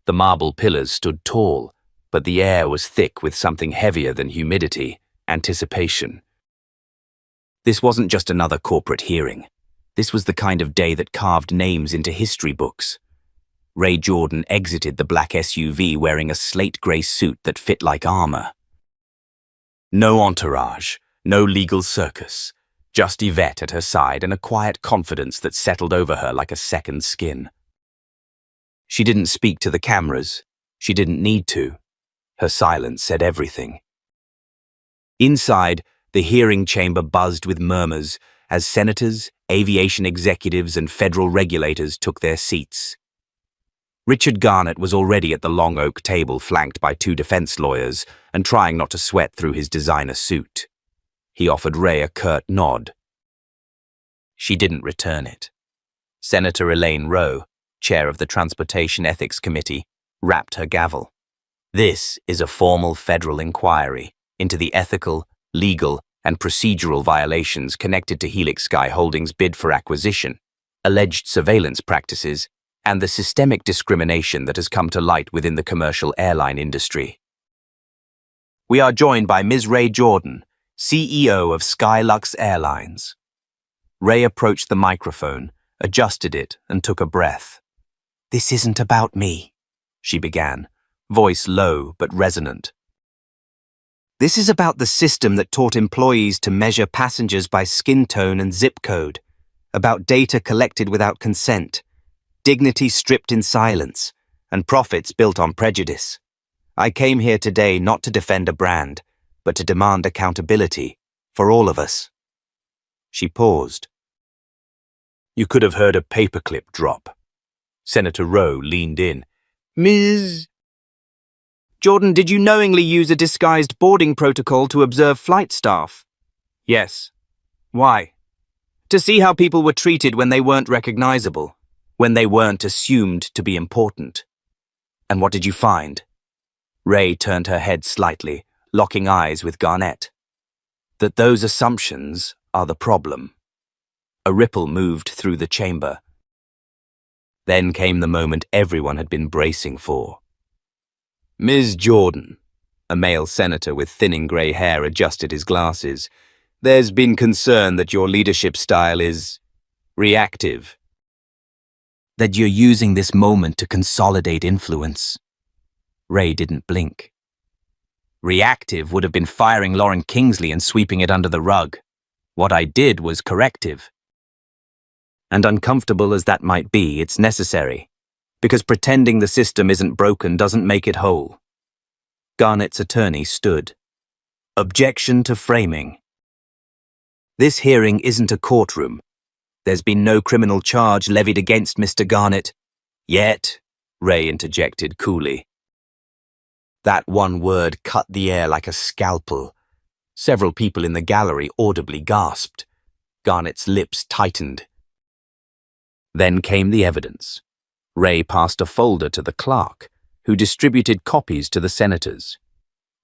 The marble pillars stood tall, but the air was thick with something heavier than humidity, anticipation. This wasn't just another corporate hearing. This was the kind of day that carved names into history books. Ray Jordan exited the black SUV wearing a slate-gray suit that fit like armor. No entourage, no legal circus. Just Yvette at her side and a quiet confidence that settled over her like a second skin. She didn't speak to the cameras. She didn't need to. Her silence said everything. Inside, the hearing chamber buzzed with murmurs as senators, aviation executives, and federal regulators took their seats. Richard Garnett was already at the long oak table flanked by two defense lawyers and trying not to sweat through his designer suit. He offered Ray a curt nod. She didn't return it. Senator Elaine Rowe, chair of the Transportation Ethics Committee, rapped her gavel. This is a formal federal inquiry into the ethical, legal, and procedural violations connected to Helix Sky Holdings' bid for acquisition, alleged surveillance practices, and the systemic discrimination that has come to light within the commercial airline industry. We are joined by Ms. Ray Jordan, CEO of Skylux Airlines. Ray approached the microphone, adjusted it, and took a breath. "This isn't about me," she began, voice low but resonant. "This is about the system that taught employees to measure passengers by skin tone and zip code, about data collected without consent, dignity stripped in silence, and profits built on prejudice. I came here today not to defend a brand, but to demand accountability for all of us." She paused. You could have heard a paperclip drop. Senator Rowe leaned in. "Ms. Jordan, did you knowingly use a disguised boarding protocol to observe flight staff?" "Yes." "Why?" "To see how people were treated when they weren't recognizable, when they weren't assumed to be important." "And what did you find?" Ray turned her head slightly, locking eyes with Garnett. "That those assumptions are the problem." A ripple moved through the chamber. Then came the moment everyone had been bracing for. "Ms. Jordan," a male senator with thinning grey hair adjusted his glasses, "there's been concern that your leadership style is reactive. That you're using this moment to consolidate influence." Ray didn't blink. "Reactive would have been firing Lauren Kingsley and sweeping it under the rug. What I did was corrective. And uncomfortable as that might be, it's necessary, because pretending the system isn't broken doesn't make it whole." Garnett's attorney stood. "Objection to framing. This hearing isn't a courtroom. There's been no criminal charge levied against Mr. Garnett. Yet," Ray interjected coolly. That one word cut the air like a scalpel. Several people in the gallery audibly gasped. Garnett's lips tightened. Then came the evidence. Ray passed a folder to the clerk, who distributed copies to the senators.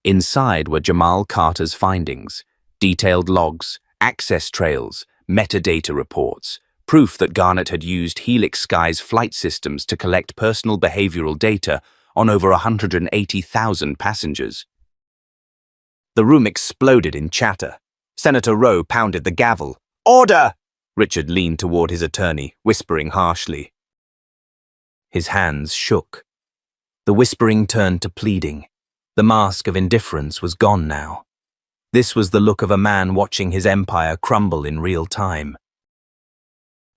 Inside were Jamal Carter's findings, detailed logs, access trails, metadata reports, proof that Garnett had used Helix Sky's flight systems to collect personal behavioral data on over 180,000 passengers. The room exploded in chatter. Senator Rowe pounded the gavel. "Order!" Richard leaned toward his attorney, whispering harshly. His hands shook. The whispering turned to pleading. The mask of indifference was gone now. This was the look of a man watching his empire crumble in real time.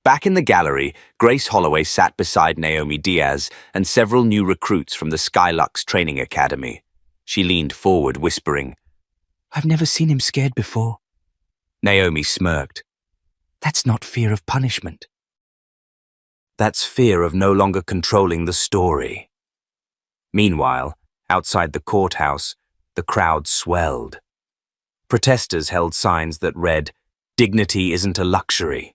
Back in the gallery, Grace Holloway sat beside Naomi Diaz and several new recruits from the Skylux Training Academy. She leaned forward, whispering, "I've never seen him scared before." Naomi smirked. "That's not fear of punishment. That's fear of no longer controlling the story." Meanwhile, outside the courthouse, the crowd swelled. Protesters held signs that read, "Dignity isn't a luxury.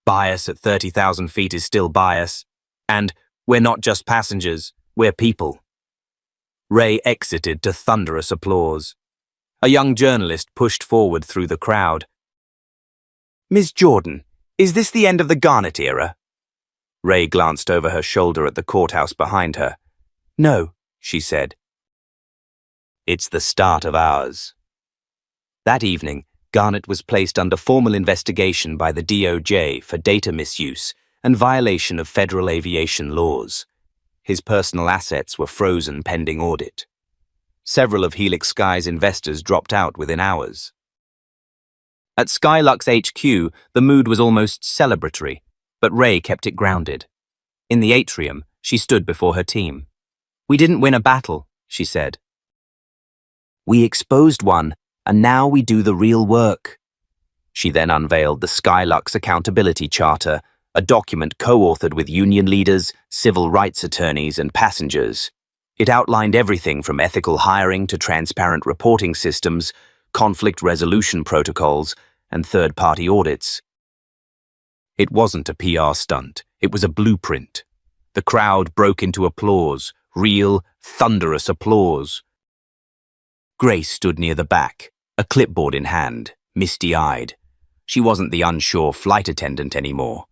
Bias at 30,000 feet is still bias. And we're not just passengers, we're people." Ray exited to thunderous applause. A young journalist pushed forward through the crowd. "Ms. Jordan, is this the end of the Garnett era?" Ray glanced over her shoulder at the courthouse behind her. "No," she said. "It's the start of ours." That evening, Garnett was placed under formal investigation by the DOJ for data misuse and violation of federal aviation laws. His personal assets were frozen pending audit. Several of Helix Sky's investors dropped out within hours. At Skylux HQ, the mood was almost celebratory, but Ray kept it grounded. In the atrium, she stood before her team. "We didn't win a battle," she said. "We exposed one And now we do the real work. She then unveiled the Skylux Accountability Charter, a document co-authored with union leaders, civil rights attorneys, and passengers. It outlined everything from ethical hiring to transparent reporting systems, conflict resolution protocols, and third-party audits. It wasn't a PR stunt, it was a blueprint. The crowd broke into applause, real, thunderous applause. Grace stood near the back, a clipboard in hand, misty-eyed. She wasn't the unsure flight attendant anymore.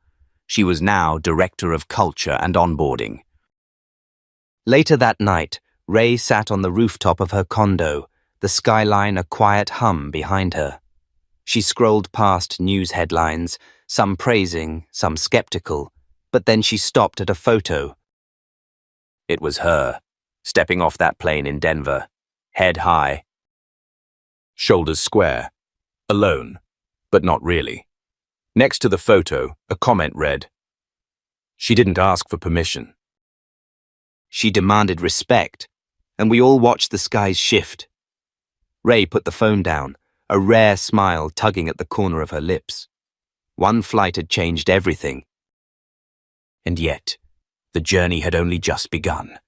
She was now Director of Culture and Onboarding. Later that night, Ray sat on the rooftop of her condo, the skyline a quiet hum behind her. She scrolled past news headlines, some praising, some skeptical, but then she stopped at a photo. It was her, stepping off that plane in Denver, head high, shoulders square, alone, but not really. Next to the photo, a comment read, "She didn't ask for permission." She demanded respect, and we all watched the skies shift. Ray put the phone down, a rare smile tugging at the corner of her lips. One flight had changed everything. And yet, the journey had only just begun.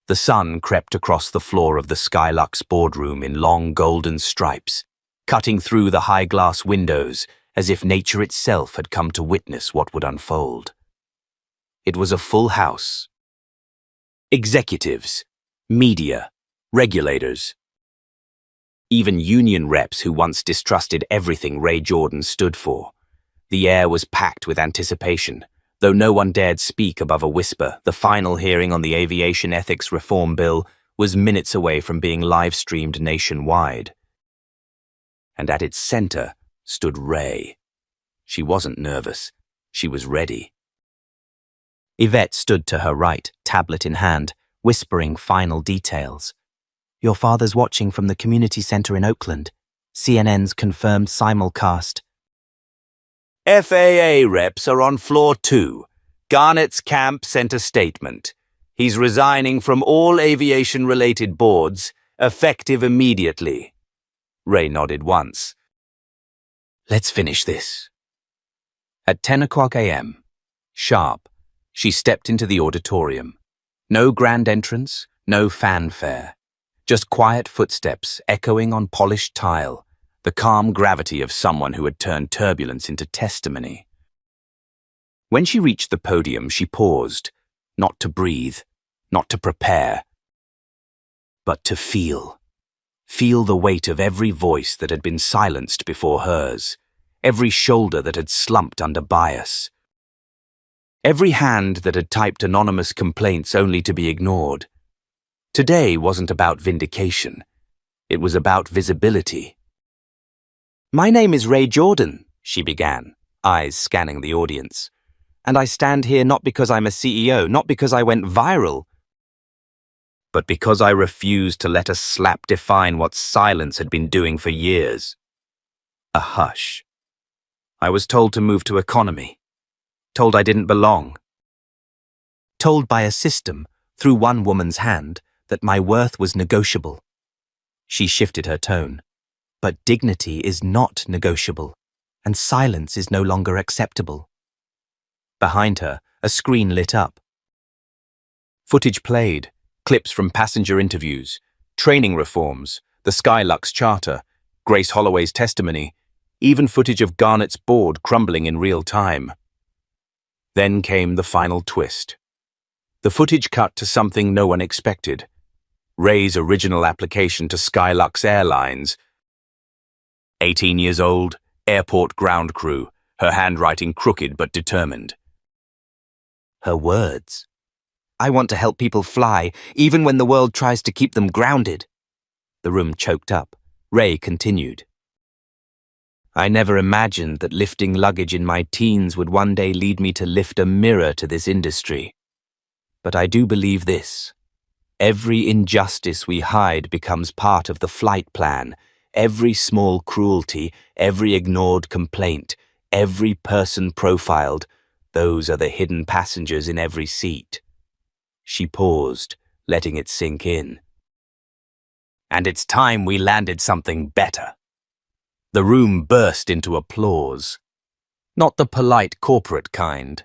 The sun crept across the floor of the Skylux boardroom in long golden stripes, cutting through the high glass windows as if nature itself had come to witness what would unfold. It was a full house. Executives, media, regulators. Even union reps who once distrusted everything Ray Jordan stood for. The air was packed with anticipation. Though no one dared speak above a whisper, the final hearing on the Aviation Ethics Reform Bill was minutes away from being live-streamed nationwide. And at its center stood Ray. She wasn't nervous. She was ready. Yvette stood to her right, tablet in hand, whispering final details. "Your father's watching from the community center in Oakland. CNN's confirmed simulcast. FAA reps are on floor 2. Garnett's camp sent a statement. He's resigning from all aviation-related boards, effective immediately." Ray nodded once. "Let's finish this." At 10 o'clock a.m., sharp, she stepped into the auditorium. No grand entrance, no fanfare. Just quiet footsteps echoing on polished tile, the calm gravity of someone who had turned turbulence into testimony. When she reached the podium, she paused, not to breathe, not to prepare, but to feel. Feel the weight of every voice that had been silenced before hers, every shoulder that had slumped under bias, every hand that had typed anonymous complaints only to be ignored. Today wasn't about vindication. It was about visibility. "My name is Ray Jordan," she began, eyes scanning the audience. "And I stand here not because I'm a CEO, not because I went viral, but because I refused to let a slap define what silence had been doing for years." A hush. I was told to move to economy. Told I didn't belong. Told by a system, through one woman's hand, that my worth was negotiable. She shifted her tone. But dignity is not negotiable, and silence is no longer acceptable. Behind her, a screen lit up. Footage played, clips from passenger interviews, training reforms, the Skylux Charter, Grace Holloway's testimony, even footage of Garnett's board crumbling in real time. Then came the final twist. The footage cut to something no one expected. Ray's original application to Skylux Airlines. 18 years old, airport ground crew, her handwriting crooked but determined. Her words. "I want to help people fly, even when the world tries to keep them grounded." The room choked up. Ray continued. "I never imagined that lifting luggage in my teens would one day lead me to lift a mirror to this industry. But I do believe this. Every injustice we hide becomes part of the flight plan. Every small cruelty, every ignored complaint, every person profiled, those are the hidden passengers in every seat." She paused, letting it sink in. And it's time we landed something better. The room burst into applause. Not the polite corporate kind.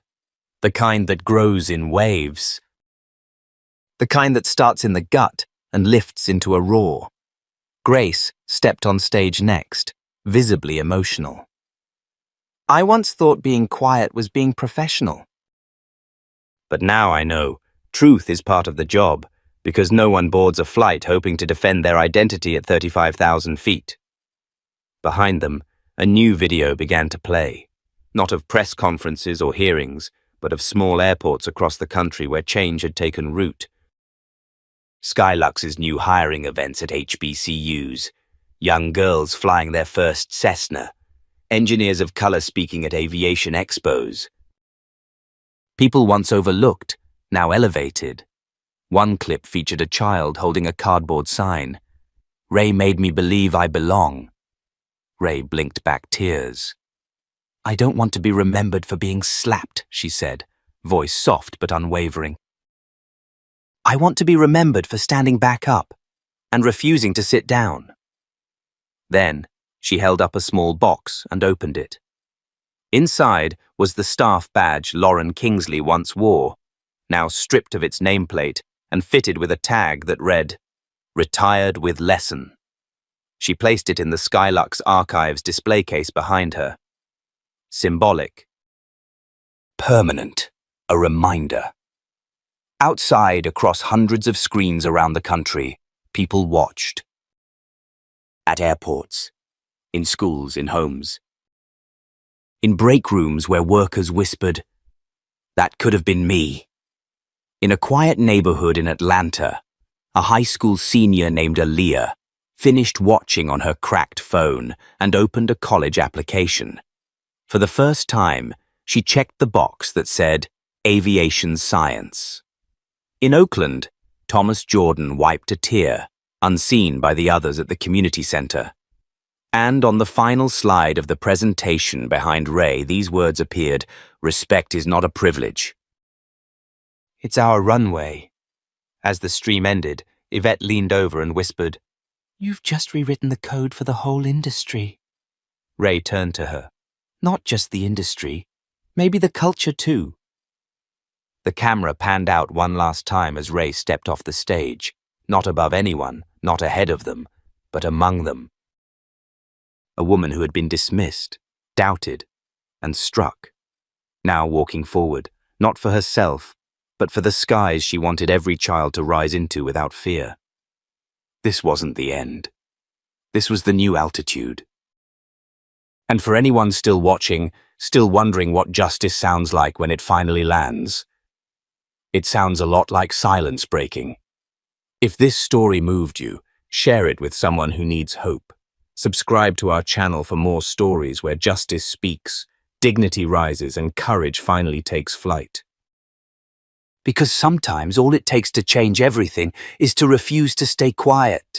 The kind that grows in waves. The kind that starts in the gut and lifts into a roar. Grace stepped on stage next, visibly emotional. I once thought being quiet was being professional. But now I know truth is part of the job, because no one boards a flight hoping to defend their identity at 35,000 feet. Behind them, a new video began to play, not of press conferences or hearings, but of small airports across the country where change had taken root. Skylux's new hiring events at HBCUs, young girls flying their first Cessna, engineers of color speaking at aviation expos. People once overlooked, now elevated. One clip featured a child holding a cardboard sign. Ray made me believe I belong. Ray blinked back tears. I don't want to be remembered for being slapped, she said, voice soft but unwavering. I want to be remembered for standing back up and refusing to sit down. Then she held up a small box and opened it. Inside was the staff badge Lauren Kingsley once wore, now stripped of its nameplate and fitted with a tag that read, "Retired with Lesson." She placed it in the Skylux Archives display case behind her. Symbolic. Permanent. A reminder. Outside, across hundreds of screens around the country, people watched. At airports, in schools, in homes. In break rooms where workers whispered, "That could have been me." In a quiet neighborhood in Atlanta, a high school senior named Aaliyah finished watching on her cracked phone and opened a college application. For the first time, she checked the box that said, Aviation Science. In Oakland, Thomas Jordan wiped a tear, unseen by the others at the community center. And on the final slide of the presentation behind Ray, these words appeared, "Respect is not a privilege." It's our runway. As the stream ended, Yvette leaned over and whispered, You've just rewritten the code for the whole industry. Ray turned to her. Not just the industry, maybe the culture too. The camera panned out one last time as Ray stepped off the stage, not above anyone, not ahead of them, but among them. A woman who had been dismissed, doubted, and struck, now walking forward, not for herself, but for the skies she wanted every child to rise into without fear. This wasn't the end. This was the new altitude. And for anyone still watching, still wondering what justice sounds like when it finally lands, it sounds a lot like silence breaking. If this story moved you, share it with someone who needs hope. Subscribe to our channel for more stories where justice speaks, dignity rises, and courage finally takes flight. Because sometimes all it takes to change everything is to refuse to stay quiet.